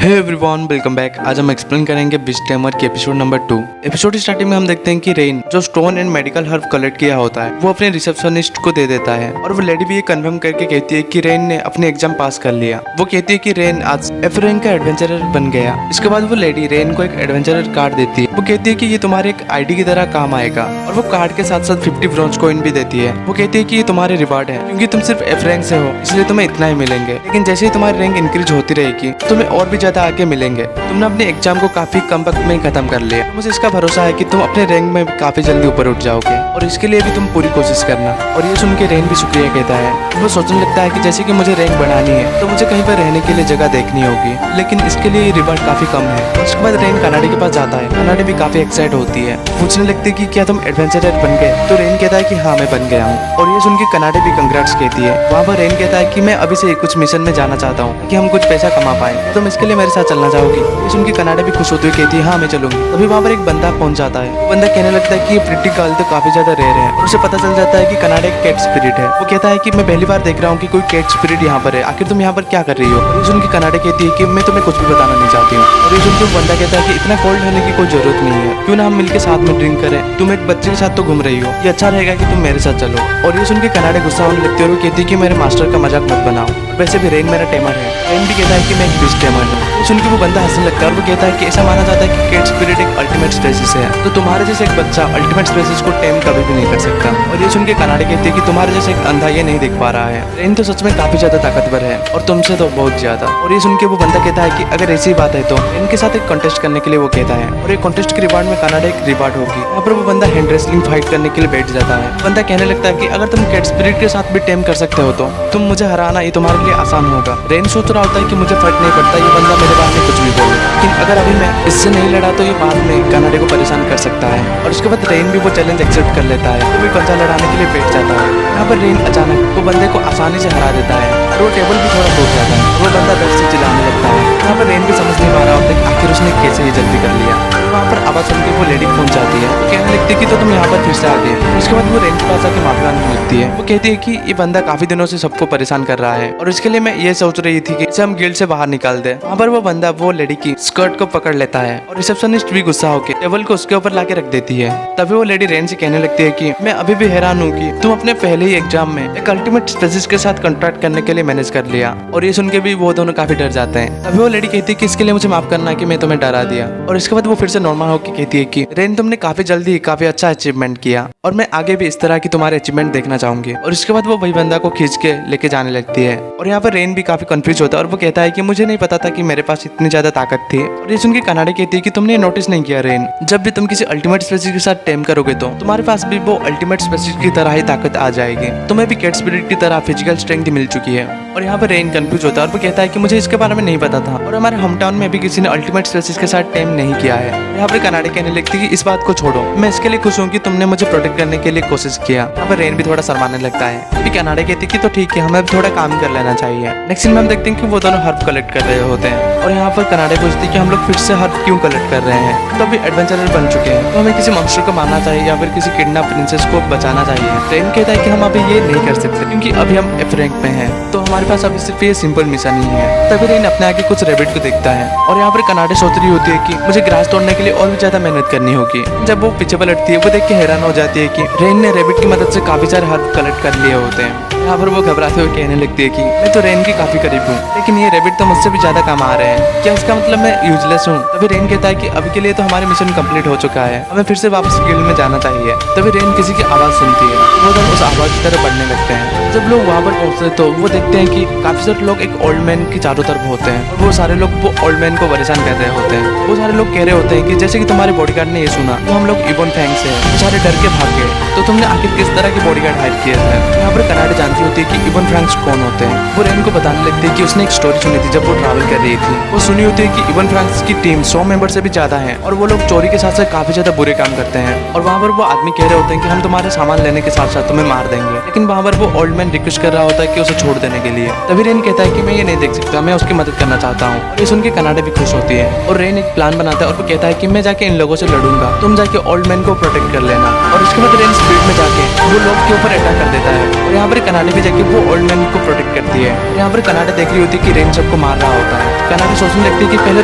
Hey everyone, welcome back. आज हम explain करेंगे बीच टैमर की एपिसोड नंबर 2। एपिसोड स्टार्टिंग में हम देखते हैं कि रेन जो stone and medical herb collect किया होता है वो अपने रिसेप्शनिस्ट को दे देता है और वो लेडी भी ये कंफर्म करके कहती है कि रेन ने अपने एग्जाम पास कर लिया। वो कहती है कि रेन आज एफ रैंक का एडवेंचरर बन गया। इसके बाद वो लेडी रेन को एक एडवेंचरर कार्ड देती है। वो कहती है कि ये तुम्हारे एक आईडी की तरह काम आएगा और वो कार्ड के साथ साथ 50 ब्रॉन्ज कॉइन भी देती है। वो कहती है कि ये तुम्हारे रिवार्ड है क्योंकि तुम सिर्फ एफ रैंक से हो, इसलिए तुम्हें इतना ही मिलेंगे, लेकिन जैसे ही तुम्हारी रैंक इंक्रीज होती रहेगी तुम्हें और भी ज्यादा आगे मिलेंगे। तुमने अपने एग्जाम को काफी कम वक्त में ही खत्म कर लिया। मुझे इसका भरोसा है कि तुम अपने रैंक में काफी जल्दी ऊपर उठ जाओगे और इसके लिए भी तुम पूरी कोशिश करना। और ये सुन के रेन भी शुक्रिया कहता है। वो सोचने लगता है कि जैसे कि मुझे रैंक बढ़ानी है तो मुझे कहीं पर रहने के लिए जगह देखनी होगी, लेकिन इसके लिए रिवार्ड काफी कम है। उसके बाद रेन कनाडे के पास जाता है। कनाडे भी काफी एक्साइट होती है, पूछने लगती है कि क्या तुम एडवेंचरर बन गए? तो रेन कहता है कि हाँ मैं बन गया हूँ। और ये सुन के कनाडे भी कंग्रेट्स कहती है। वहाँ पर रेन कहता है कि मैं अभी से कुछ मिशन में जाना चाहता हूँ कि हम कुछ पैसा कमा पाए, तुम इसके लिए मेरे साथ चलना चाहोगी? ये सुन के कनाडा भी खुश होती हुई कहती है हाँ मैं चलूंगी। तभी वहाँ पर एक बंदा पहुंच जाता है। वो बंदा कहने लगता है कि ये प्रिटी गर्ल तो काफी ज्यादा रेयर है और उसे पता चल जाता है कि कनाडा एक कैट स्पिरिट है। वो कहता है कि मैं पहली बार देख रहा हूँ कि कोई कैट स्पिरिट यहाँ पर है, आखिर तुम यहाँ पर क्या कर रही हो? और ये सुन के कनाडा कहती है कि मैं तुम्हें कुछ भी बताना नहीं चाहती हूँ। और ये सुन के बंदा कहता है कि इतना कोल्ड होने की कोई जरूरत नहीं है, क्यों ना हम मिलकर साथ में ड्रिंक करें, तुम एक बच्चे के साथ तो घूम रही हो, ये अच्छा रहेगा कि तुम मेरे साथ चलो। और ये सुन के कनाडा गुस्सा होने लगती है और वो कहती है कि मेरे मास्टर का मजाक मत बनाओ, वैसे भी रेन मेरा टेमर है। रेन भी कहता है कि मैं एक बिस्ट टेमर हूँ। ये सुन के वो बंदा हंसने लगता है और वो कहता है कि ऐसा माना जाता है कि कैट स्पिरिट एक अल्टीमेट स्पेसिस है, तो तुम्हारे जैसे एक बच्चा अल्टीमेट स्पेसिस को टेम कभी भी नहीं कर सकता। और ये सुन के कनाडा कहती है कि तुम्हारे जैसे एक अंधा ये नहीं देख पा रहा है, रेन तो सच में काफी ज्यादा ताकतवर है और तुमसे तो बहुत ज्यादा। और ये सुन के वो बंदा कहता है कि अगर ऐसी बात है तो इनके साथ एक कॉन्टेस्ट करने के लिए वो कहता है। और एक कॉन्टेस्ट के रिवार्ड में कनाडा एक रिवार्ड होगी। यहाँ पर वो बंदा हैंड रेसलिंग फाइट करने के लिए बैठ जाता है। बंदा कहने लगता है कि अगर तुम कैट स्पिरिट के साथ भी टेम कर सकते हो तो तुम मुझे हराना ये तुम्हारे लिए आसान होगा। रेन सोच रहा होता है कि मुझे फर्क नहीं पड़ता ये बंदा मेरे बारे में कुछ भी बोले, लेकिन अगर अभी मैं इससे नहीं लड़ा तो ये बाद में कनाडा को परेशान कर सकता है। और उसके बाद रेन भी वो चैलेंज एक्सेप्ट कर लेता है। वो भी पंजा लड़ाने के लिए बैठ जाता है। यहाँ पर रेन अचानक वो बंदे को आसानी से हरा देता है और वो टेबल भी थोड़ा टूट जाता है। वो बंदा दर्द से चिल्लाने लगता है। यहाँ पर रेन भी समझ नहीं पा रहा होता कि आखिर उसने कैसे ये जल्दी कर लिया। वहाँ पर आवाज सुन के वो लेडी पहुंच जाती है। वो कहने लगती है कि तो तुम यहाँ पर फिर से आ गए। उसके बाद वो रेन के पास आके माफी मांगने लगती है। वो कहती है कि ये बंदा काफी दिनों से सबको परेशान कर रहा है और इसके लिए मैं ये सोच रही थी कि इसे हम गिल्ड से बाहर निकाल दे। वहाँ पर वो बंदा वो लेडी की स्कर्ट को पकड़ लेता है और रिसेप्शनिस्ट भी गुस्सा होकर टेबल को उसके ऊपर लाके रख देती है। तभी वो लेडी रेन से कहने लगती है कि मैं अभी भी हैरान हूँ कि तुम अपने पहले ही एग्जाम में एक अल्टीमेट स्पेसिस के साथ कॉन्ट्रैक्ट करने के लिए मैनेज कर लिया। और ये सुन के भी वो दोनों काफी डर जाते हैं। तभी वो लेडी कहती है कि इसके लिए मुझे माफ करना कि मैं तुम्हें डरा दिया। और इसके बाद वो फिर से नॉर्मल होकर कहती है कि रेन तुमने काफी जल्दी काफी अच्छा अचीवमेंट किया और मैं आगे भी इस तरह की तुम्हारे अचीवमेंट देखना चाहूंगी। और इसके बाद वो वही बंदा को खींच के लेके जाने लगती है। और यहाँ पर रेन भी काफी कंफ्यूज होता है और वो कहता है कि मुझे नहीं पता था कि मेरे पास इतनी ज्यादा ताकत थी। और ये सुन के कनाडा कहती है कि तुमने नोटिस नहीं किया रेन, जब भी तुम किसी अल्टीमेट स्पेसिस के साथ टेम करोगे तो तुम्हारे पास भी वो अल्टीमेट स्पेसिस की तरह ही ताकत आ जाएगी। तुम्हें भी कैट स्पिरिट की तरह फिजिकल स्ट्रेंथ मिल चुकी है। और यहाँ पर रेन कंफ्यूज होता है और वो कहता है कि मुझे इसके बारे में नहीं पता था और हमारे होम टाउन में भी किसी ने अल्टीमेट स्पेसिस के साथ टेम नहीं किया है। यहाँ पर कनाडा कहने लगती है कि इस बात को छोड़ो, मैं इसके लिए खुश हूँ कि तुमने मुझे प्रोटेक्ट करने के लिए कोशिश किया। यहाँ पर रेन भी थोड़ा शर्माने लगता है। अभी कनाडा कहती है कि तो ठीक है, हमें थोड़ा काम कर लेना चाहिए। नेक्स्ट सीन में हम देखते हैं कि वो दोनों हर्ब कलेक्ट कर रहे होते हैं। और यहाँ पर कनाडा पूछती है कि हम लोग फिर से हर्ब क्यों कलेक्ट कर रहे हैं, तो अभी एडवेंचरर बन चुके हैं, तो हमें किसी मॉन्स्टर को मारना चाहिए या फिर किसी किडनैप प्रिंसेस को बचाना चाहिए। रेन कहता है कि हम अभी ये नहीं कर सकते क्योंकि अभी हम एफ रैंक में हैं, तो हमारे पास अभी सिर्फ ये सिंपल मिशन ही है। तभी रेन अपने आगे कुछ रेबिट को देखता है। और यहाँ पर कनाडा सोच रही होती है कि मुझे ग्रास तोड़ने के लिए और भी ज्यादा मेहनत करनी होगी। जब वो पीछे पलटती है वो देख के हैरान हो जाती है कि रेन ने रेबिट की मदद से काफी सारे हर्ब कलेक्ट कर लिए होते हैं। यहाँ पर वो घबराते हुए कहने लगती है कि मैं तो रेन की काफी करीब हूँ, लेकिन ये रेबिट तो मुझसे भी ज्यादा कम आ रहे हैं, क्या इसका मतलब मैं यूजलेस हूँ? तभी रेन कहता है कि अभी के लिए तो हमारे मिशन कंप्लीट हो चुका है, हमें फिर से वापस गिल्ड में जाना चाहिए। तभी रेन किसी की आवाज सुनती है, वो दोनों उस आवाज की तरफ बढ़ने लगते हैं। जब लोग वहाँ पर पहुँचते तो वो देखते हैं कि काफी सारे लोग एक ओल्ड मैन की चारों तरफ होते हैं और वो सारे लोग वो ओल्ड मैन को परेशान कर रहे होते हैं। वो सारे लोग कह रहे होते हैं कि जैसे कि तुम्हारे बॉडीगार्ड ने ये सुना तो हम लोग इवन फैंग से वो सारे डर के भाग गए, तो तुमने आखिर किस तरह के बॉडीगार्ड हायर किए थे? यहाँ पर कनाडा जानती होती है कि इवन फ्रैंक्स कौन होते हैं। वो रेन को बताने लगती है कि उसने एक स्टोरी सुनी थी जब वो ट्रैवल कर रही थी। वो सुनी होती है कि इवन फ्रैंक्स की टीम 100 मेंबर से भी ज्यादा है और वो लोग चोरी के साथ साथ काफी ज्यादा बुरे काम करते हैं। और वहाँ पर वो आदमी कह रहे होते हैं कि हम तुम्हारे सामान लेने के साथ साथ तुम्हें मार देंगे, लेकिन वहाँ पर वो ओल्ड मैन रिक्वेस्ट कर रहा होता है कि उसे छोड़ देने के लिए। तभी रेन कहता है कि मैं ये नहीं देख सकता, मैं उसकी मदद करना चाहता हूँ। और ये सुन के कनाडा भी खुश होती है और रेन एक प्लान बनाता है और वो कहता है कि मैं जाके इन लोगों से लड़ूंगा, तुम जाके ओल्ड मैन को प्रोटेक्ट कर लेना। और उसके बाद रेन स्पीड में जाके वो लोग के ऊपर अटैक कर देता है। और यहाँ पर कनाडा कनाडा भी जाके वो ओल्ड मैन को प्रोटेक्ट करती है। यहाँ पर कनाडा देख रही होती है कि रेन सबको मार रहा होता है। कनाडा सोचने लगती है कि पहले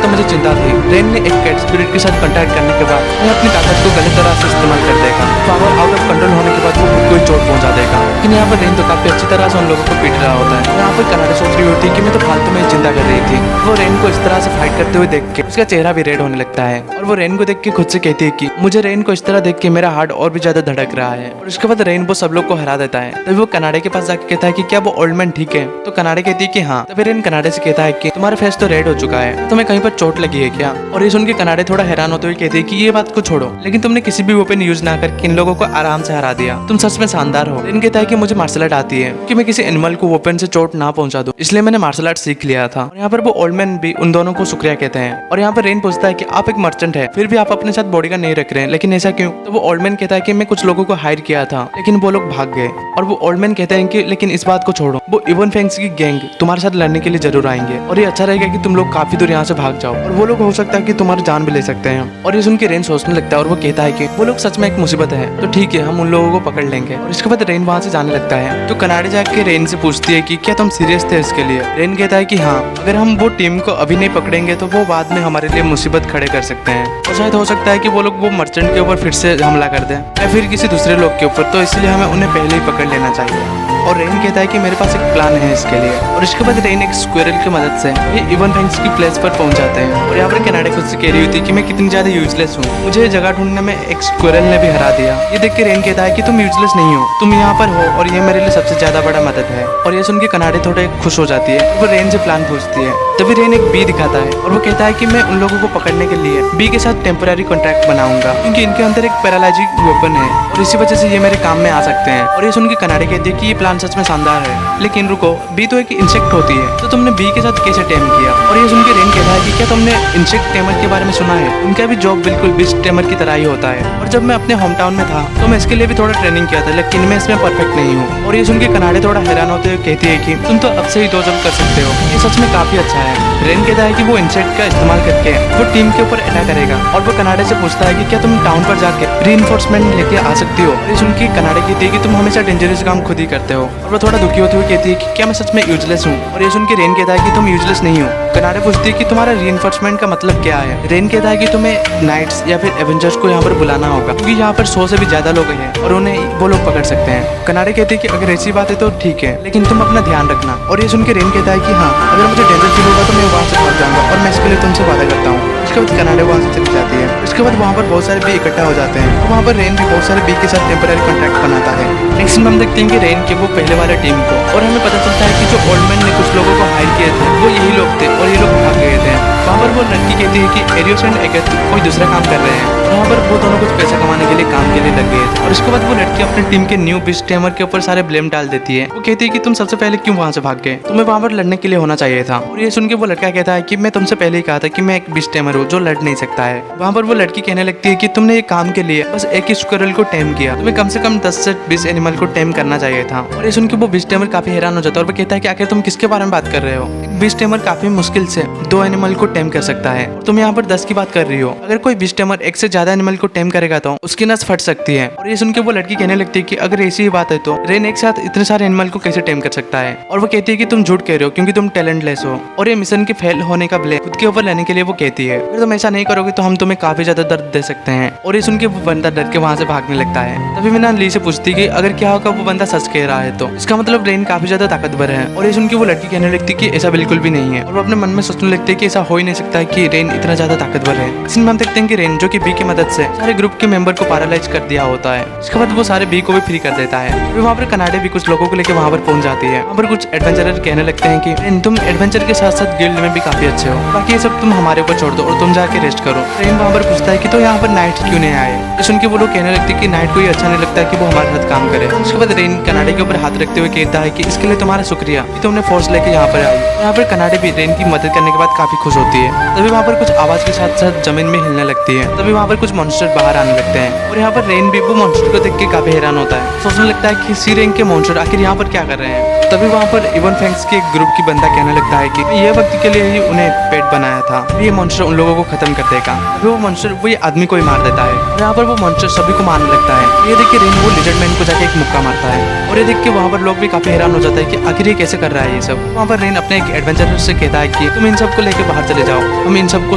तो मुझे चिंता थी, रेन ने एक कैट स्पिरिट के साथ कांटेक्ट करने के बाद वो अपनी ताकत को गलत तरह से इस्तेमाल कर देगा। पावर आउट ऑफ कंट्रोल होने के बाद वो खुद को ही चोट पहुंचा देगा। लेकिन यहाँ पर रेन तो काफी अच्छी तरह से उन लोगों को पीट रहा होता है। यहाँ पर कनाडा सोच रही होती है कि मैं तो फालतू में चिंता कर रही थी। वो रेन को इस तरह से फाइट करते हुए देख के उसका चेहरा भी रेड होने लगता है और वो रेन को देख के खुद से कहती है कि मुझे रेन को इस तरह देख के मेरा हार्ट और भी ज्यादा धड़क रहा है। और उसके बाद रेन वो सब लोग को हरा देता है। तभी वो कनाडा के पास जाके कहता है कि क्या वो ओल्ड मैन ठीक है? तो कनाडा कहती है कि हाँ। तभी रेन कनाडा से कहता है कि तुम्हारा फेस तो रेड हो चुका है, तुम्हें कहीं पर चोट लगी है क्या? और ये सुन के कनाडा थोड़ा हैरान होते हुए कहती है कि ये बात को छोड़ो, लेकिन तुमने किसी भी वेपन यूज ना करके इन लोगों को आराम से हरा दिया, तुम सच में शानदार हो। रेन कहता है कि मुझे मार्शल आर्ट आती है कि मैं किसी एनिमल को वेपन से चोट ना पहुंचा दूं, इसलिए मैंने मार्शल आर्ट सीख लिया था। और यहाँ पर वो ओल्ड मैन भी उन दोनों को शुक्रिया कहते हैं। और यहाँ पर रेन पूछता है कि आप एक मर्चेंट है, फिर भी आप अपने साथ बॉडीगार्ड नहीं रख रहे हैं, लेकिन ऐसा क्यों? तो वो ओल्ड मैन कहता है कि मैं कुछ लोगों को हायर किया था, लेकिन वो लोग भाग गए। और वो ओल्ड मैन कहते हैं कि लेकिन इस बात को छोड़ो, वो इवन फैंक्स की गैंग तुम्हारे साथ लड़ने के लिए जरूर आएंगे और ये अच्छा रहेगा कि तुम लोग काफी दूर यहाँ से भाग जाओ, और वो लोग हो सकता है कि तुम्हारी जान भी ले सकते हैं। और ये सुन के रेन सोचने लगता है और वो कहता है कि वो लोग सच में एक मुसीबत है, तो ठीक है हम उन लोगों को पकड़ लेंगे। और इसके बाद रेन वहाँ से जाने लगता है। तो कनाडा जाके रेन से पूछती है कि क्या तुम सीरियस थे इसके लिए? रेन कहता है कि हाँ, अगर हम वो टीम को अभी नहीं पकड़ेंगे तो वो बाद में हमारे लिए मुसीबत खड़े कर सकते हैं, और शायद हो सकता है कि वो लोग वो मर्चेंट के ऊपर फिर से हमला कर दें या फिर किसी दूसरे लोग के ऊपर, तो इसलिए हमें उन्हें पहले ही पकड़ लेना चाहिए। और रेन कहता है कि मेरे पास एक प्लान है इसके लिए। और इसके बाद रेन एक स्क्विरल की मदद से ये इवन फैंक्स की प्लेस पर पहुंच जाते हैं। और यहाँ पर कनाडा खुद से कह रही होती है कि मैं कितनी ज्यादा यूजलेस हूँ, मुझे जगह ढूंढने में एक स्क्विरल ने भी हरा दिया। ये देख के रेन कहता है कि तुम यूजलेस नहीं हो, तुम यहाँ पर हो और ये मेरे लिए सबसे ज्यादा बड़ा मदद है। और ये सुन के कनाडा थोड़े खुश हो जाती है। वो रेन से प्लान पूछती है। तभी रेन एक बी दिखाता है और वो कहता है कि मैं उन लोगों को पकड़ने के लिए बी के साथ टेम्पररी कॉन्ट्रैक्ट बनाऊंगा, क्योंकि इनके अंदर एक पैरालाइजिक वेपन है और इसी वजह से ये मेरे काम में आ सकते हैं। और ये सुन के कनाडा कहती है कि ये प्लान सच में शानदार है, लेकिन रुको, बी तो एक इंसेक्ट होती है, तो तुमने बी के साथ कैसे टेम किया? और ये सुन के रेन कहता है कि क्या तुमने इंसेक्ट टेमर के बारे में सुना है? उनका भी जॉब बिल्कुल बिस्ट टेमर की तरह ही होता है। और जब मैं अपने होम टाउन में था तो मैं इसके लिए भी थोड़ा ट्रेनिंग किया था, लेकिन मैं इसमें परफेक्ट नहीं हूँ। और ये सुन के कनाडा थोड़ा हैरान होते हुए कहती है कि तुम तो अब से ही दो जॉब कर सकते हो, ये सच में काफी अच्छा है। रेन कहता है कि वो इंसेक्ट का इस्तेमाल करके वो टीम के ऊपर अटैक करेगा। और वो कनाडा से पूछता है कि क्या तुम टाउन पर जाके रीइंफोर्समेंट लेके आ सकती हो? ये सुन के कनाडा कहती है कि तुम हमेशा डेंजरस काम खुद ही करते हो। और वो थोड़ा दुखी होते हुए कहती है कि क्या मैं सच में यूजलेस हूँ? और ये सुन के रेन कहता है कि तुम यूजलेस नहीं हो। कनाडा पूछती है कि तुम्हारा रीइंफोर्समेंट का मतलब क्या है? रेन कहता है कि तुम्हें नाइट्स या फिर एवेंजर्स को यहाँ पर बुलाना होगा, क्योंकि यहाँ पर 100 से भी ज्यादा लोग हैं और उन्हें वो लोग पकड़ सकते हैं। कनाडा कहते हैं कि अगर ऐसी बात है तो ठीक है, लेकिन तुम अपना ध्यान रखना। और ये सुन के रेन कहता है कि हाँ, अगर मुझे डेंजर फील होगा तो मैं वहाँ से भाग जाऊंगा और मैं इसके लिए तुमसे वादा करता हूँ। उसके बाद कनाडा वहाँ से चली जाती है। उसके बाद वहाँ पर बहुत सारे बी इकट्ठा हो जाते हैं और वहाँ पर रेन भी बहुत सारे बी के साथ टेम्पररी कॉन्ट्रैक्ट बनाता है। नेक्स्ट में हम देखते हैं कि रेन के वो पहले वाले टीम को, और हमें पता चलता है कि जो ओल्ड मैन ने कुछ लोगों को हायर किए थे वो यही लोग थे और ये लोग भाग गए थे। वहाँ पर वो लड़की कहती है कि एरियोस एंड एगेथ कोई दूसरा काम कर रहे हैं। वहाँ पर वो दोनों कुछ पैसा कमाने के लिए काम के लिए लग गए थे। और उसके बाद वो लड़की अपनी टीम के न्यू बिस्ट टेमर के ऊपर सारे ब्लेम डाल देती है। वो कहती है कि तुम सबसे पहले क्यों वहाँ से भाग गए, तुम्हें वहाँ पर लड़ने के लिए होना चाहिए था। और ये सुन के वो लड़का कहता है कि मैं तुमसे पहले ही कहा था कि मैं एक बिस्ट टेमर हूँ जो लड़ नहीं सकता है। वहाँ पर वो लड़की कहने लगती है कि तुमने ये काम के लिए बस एक ही स्क्विरल को टेम किया, तुम्हें कम से कम 10 से 20 एनिमल को टेम करना चाहिए था। और ये सुन के वो बिस्ट टेमर काफी हैरान हो जाता है और वो कहता है कि आखिर तुम किसके बारे में बात कर रहे हो? एक बिस्ट टेमर काफी मुश्किल से 2 एनिमल को टेम कर सकता है, तुम यहाँ पर 10 की बात कर रही हो। अगर कोई बिस्ट टेमर एक से ज्यादा एनिमल को टेम करेगा तो उसकी नस फट सकती है। और ये सुन के वो लड़की कहने लगती है कि अगर ऐसी ही बात है तो रेन एक साथ इतने सारे एनिमल को कैसे टेम कर सकता है? और वो कहती है कि तुम झूठ कह रहे हो क्योंकि तुम टैलेंटलेस हो। और ये मिशन के फेल होने का ब्लेम खुद के ऊपर लेने के लिए वो कहती है अगर तुम ऐसा नहीं करोगे तो हम तुम्हें काफी ज्यादा दर्द दे सकते हैं। और ये सुन के वो बंदा डर के वहाँ से भागने लगता है। तभी मैंने ली से पूछती कि अगर क्या होगा वो बंदा सच कह रहा है तो इसका मतलब रेन काफी ज्यादा ताकतवर है। और ये सुन के वो लड़की कहने लगती कि ऐसा बिल्कुल भी नहीं है। और वो अपने मन में सोचने लगती है कि ऐसा हो ही नहीं सकता है कि रेन इतना ज्यादा ताकतवर है। इसमें हम देखते हैं कि रेन जो कि बी की मदद से सारे ग्रुप के मेंबर को पैरालाइज कर दिया होता है। इसके बाद वो सारे बी को भी फ्री कर देता है। फिर वहाँ पर कनाडा भी कुछ लोगों को लेकर वहाँ पर पहुंच जाती है। वहाँ पर कुछ एडवेंचरर कहने लगते हैं कि तुम एडवेंचर के साथ साथ गिल्ड में भी काफी अच्छे हो, बाकी ये सब तुम हमारे ऊपर छोड़ दो और तुम जाके रेस्ट करो। रेन वहाँ पर पूछता है कि तो यहाँ पर नाइट क्यों नहीं आए? तो सुन के वो लोग कहने लगते कि नाइट को ये अच्छा नहीं लगता कि वो हमारे साथ काम करे। उसके बाद रेन कनाडा के ऊपर हाथ रखते हुए कहता है कि इसके लिए तुम्हारा शुक्रिया कि तुमने फोर्स लेके यहाँ पर आई। यहाँ पर फिर कनाडे भी रेन की मदद करने के बाद काफी खुश होती है। तभी वहाँ पर कुछ आवाज के साथ साथ जमीन में हिलने लगती है। तभी वहाँ पर कुछ मॉन्स्टर बाहर आने लगते हैं और यहाँ पर रेन भी वो मॉन्स्टर को देख के काफी हैरान होता है। सोचने लगता है कि सी रैंक के मॉन्स्टर आखिर यहाँ पर क्या कर रहे हैं। तभी वहाँ पर इवन फैंक्स के एक ग्रुप की बंदा कहने लगता है कि ये वक्त के लिए ही उन्हें पेट बनाया था, ये मॉन्स्टर उन लोगों को खत्म कर देगा। अभी वो मॉन्स्टर वो ये आदमी को ही मार देता है और यहाँ पर वो मॉन्स्टर सभी को मारने लगता है। ये देख के रेन वो लिजर्ड मैन को जाके एक मुक्का मारता है और ये देख के वहाँ पर लोग भी काफी हैरान हो जाता है कि आखिर ये कैसे कर रहा है ये सब। वहाँ पर रेन अपने एक एडवेंचर से कहता है कि तुम इन सबको लेके बाहर चले जाओ, हम इन सबको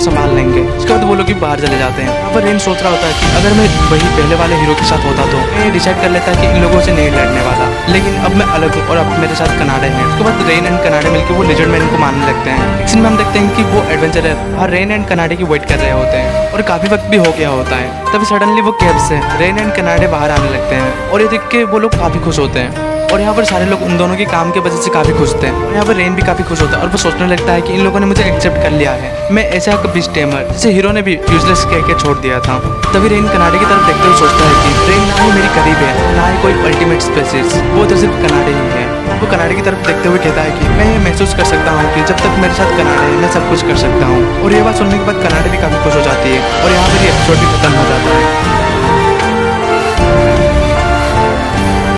संभाल लेंगे। उसके बाद वो लोग भी बाहर चले जाते हैं। यहाँ पर रेन सोच रहा होता है कि अगर मैं वही पहले वाले हीरो के साथ होता तो मैं डिसाइड कर लेता कि इन लोगों से नहीं लड़ने वाला, लेकिन अब मैं अलग हूँ और अब मेरे साथ कनाडा है। उसके बाद रेन एंड कनाडा मिलकर वो लिजर्ड मैन को मारने लगते हैं। एक सीन में हम देखते हैं कि वो adventurer her rain and Canada की वेट कर रहे होते हैं और काफी वक्त भी हो गया होता है। तभी सडनली वो कैब से रेन एंड कनाडा बाहर आने लगते हैं और ये देख के वो लोग काफी खुश होते हैं और यहाँ पर सारे लोग उन दोनों के काम की वजह से काफी खुश थे। और यहाँ पर रेन भी काफी खुश होता है और वो सोचने लगता है कि इन लोगों ने मुझे एक्सेप्ट कर लिया है, मैं ऐसा एक बिच टेमर जिसे हीरो ने भी यूजलेस कह के छोड़ दिया था। तभी रेन कनाडा की तरफ देखते हुए सोचता है कि रेन ना ही मेरी करीब है, ना ही कोई अल्टीमेट स्पेसिस, वो तो सिर्फ कनाडा ही है। वो कनाडा की तरफ देखते हुए कहता है कि मैं ये महसूस कर सकता हूँ कि जब तक मेरे साथ कनाडा है मैं सब कुछ कर सकता हूँ। और ये बात सुनने के बाद कनाडा भी काफी खुश हो जाती है और यहाँ पर ये एपिसोड भी खत्म हो जाता है।